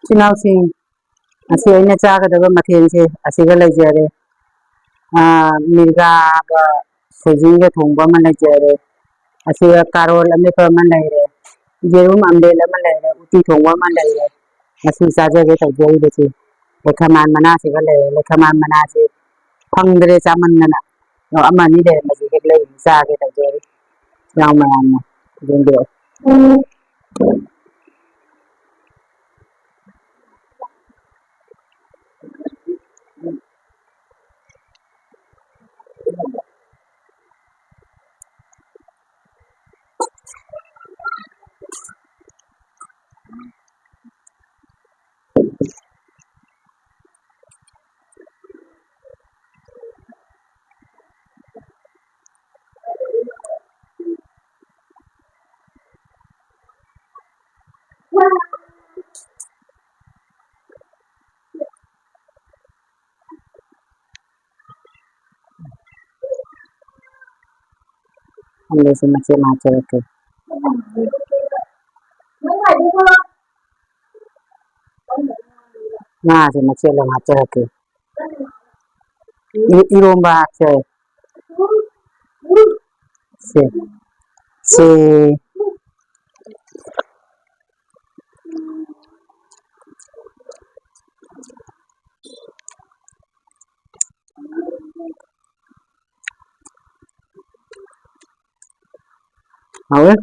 ꯏꯆꯤꯟꯅꯥꯎꯁꯤꯡ ꯉꯁꯤ ꯑꯩꯅ ꯆꯥꯒꯗꯕ ꯃꯊꯦꯜꯁꯦ ꯑꯁꯤꯒ ꯂꯩꯖꯔꯦ ꯃꯤꯔꯒꯥꯒ ꯁꯣꯏꯖꯤꯟꯒ ꯊꯣꯡꯕ ꯑꯃ ꯂꯩꯖꯔꯦ ꯑꯁꯤꯒ ꯀꯥꯔꯣꯜ ꯑꯃꯦꯠꯄ ꯑꯃ ꯂꯩꯔꯦ ꯌꯦꯔꯨꯝ ꯑꯝꯂꯦꯠ ꯑꯃ ꯂꯩꯔꯦ ꯎꯇꯤ ꯊꯣꯡꯕ ꯑꯃ ꯂꯩꯔꯦ ꯉꯁꯤ ꯆꯥꯖꯒꯦ ꯇꯧꯖꯔꯤꯕꯁꯤ ꯂꯩꯈꯃꯥꯟ ꯃꯅꯥꯁꯤꯒ ꯂꯩꯔꯦ ꯂꯩꯈꯃꯥꯟ ꯃꯅꯥꯁꯤ ꯐꯪꯗ꯭ꯔꯦ ꯆꯥꯃꯟꯗꯅ ꯑꯃ ꯑꯅꯤ ꯂꯩꯔꯝꯕꯁꯤ ꯍꯦꯛ ꯂꯩ ꯆꯥꯒꯦ ꯇꯧꯖꯔꯤ ꯌꯥꯝ ꯃꯌꯥꯝꯅ ꯌꯦꯡꯕꯤꯔꯛꯑꯣ ꯑꯝꯂꯦꯠꯁꯤ ꯃꯆꯦꯠ ꯑꯃ ꯍꯥꯞꯆꯔꯛꯀꯦ ꯉꯥꯁꯦ ꯃꯆꯦꯠ ꯑꯃ ꯍꯥꯞꯆꯔꯛꯀꯦ 이런 박스 세, 세, 왜?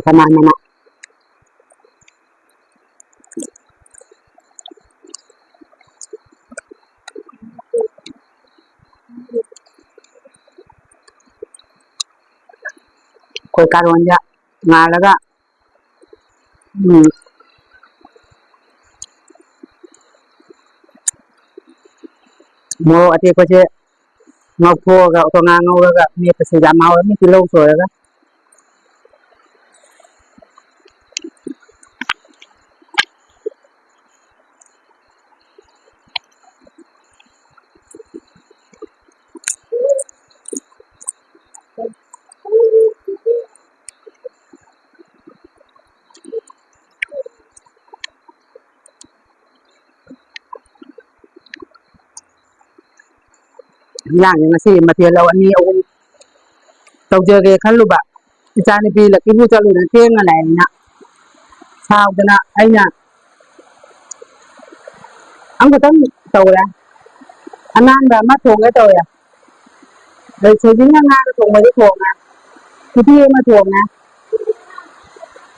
그만하나 골가루 혼자 말아가 뭐 어디 거지 ngọc to nga ngô ra mi pa si da mau mi kilo so ra yang ngasi mathel law ani ahum tawjage khalluba ichani bi la kibu chalu na tenga lai na saudana aina ang katam tawya ananda ma thonga tawya dai sojin nga thong ma thonga kiti ma thonga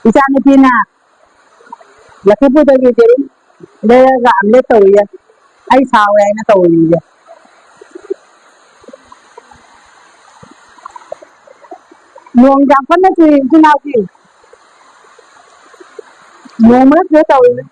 ichani bi na la kibu da ge jeru ꯂꯩꯔꯒ ꯑꯝꯂꯦꯠ ꯇꯧꯏꯌꯦ ꯑꯩ ꯁꯥꯎꯋꯦ ꯍꯥꯏꯅ ꯇꯧꯔꯤꯌꯦ ꯅꯣꯡ ꯌꯥꯝ ꯀꯟꯅ ꯆꯨꯏ ꯏꯆꯤꯟ ꯏꯅꯥꯎꯗꯤ ꯅꯣꯡ ꯃꯔꯛꯁꯤꯗ ꯇꯧꯔꯤꯅꯦ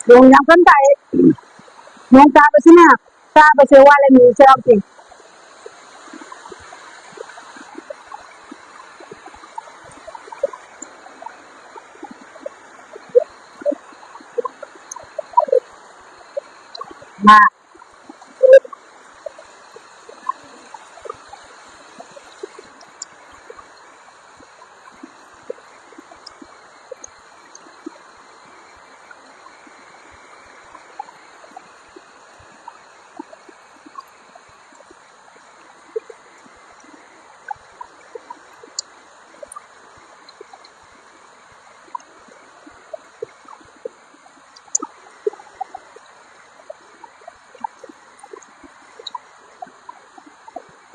ꯅꯣꯡ ꯌꯥꯝ ꯀꯟꯅ ꯇꯥꯏꯌꯦ ꯅꯣꯡ ꯇꯥꯕꯁꯤꯅ ꯆꯥꯕꯁꯦ ꯋꯥꯠꯂꯅꯤ ꯆꯩꯔꯥꯎꯗꯦ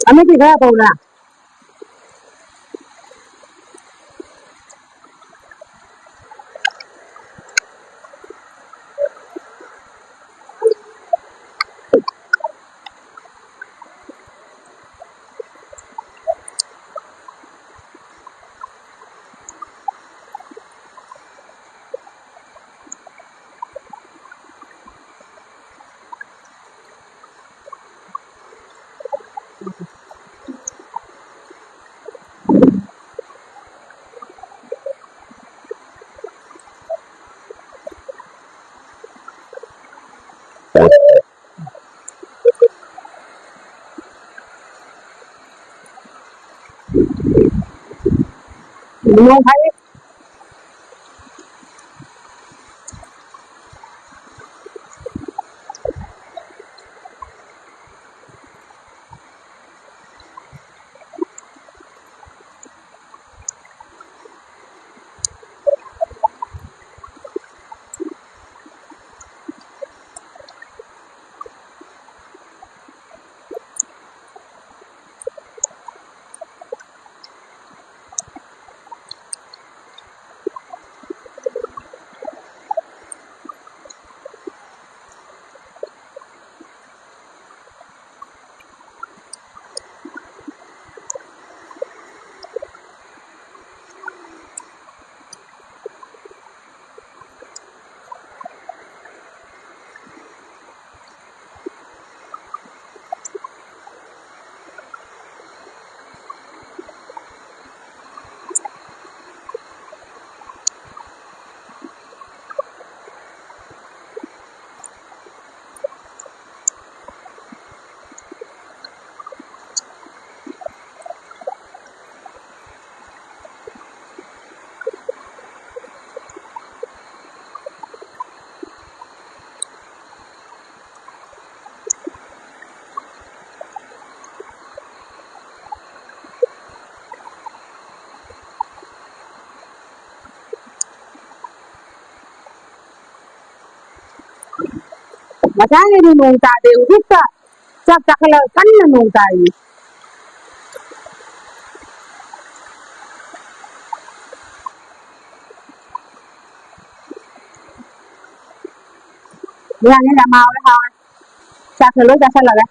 ꯑꯃꯗꯤ ꯈꯔ ꯐꯧꯅ ngon thấy Masaya ni nung tade ukita. Sa takala kanina nung tayo. Yan ni na mau ha. Sa kalo sa salaga.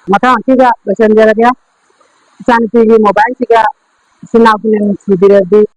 Mata siga besan jara dia. San TV mobile siga sinapu ni sibira di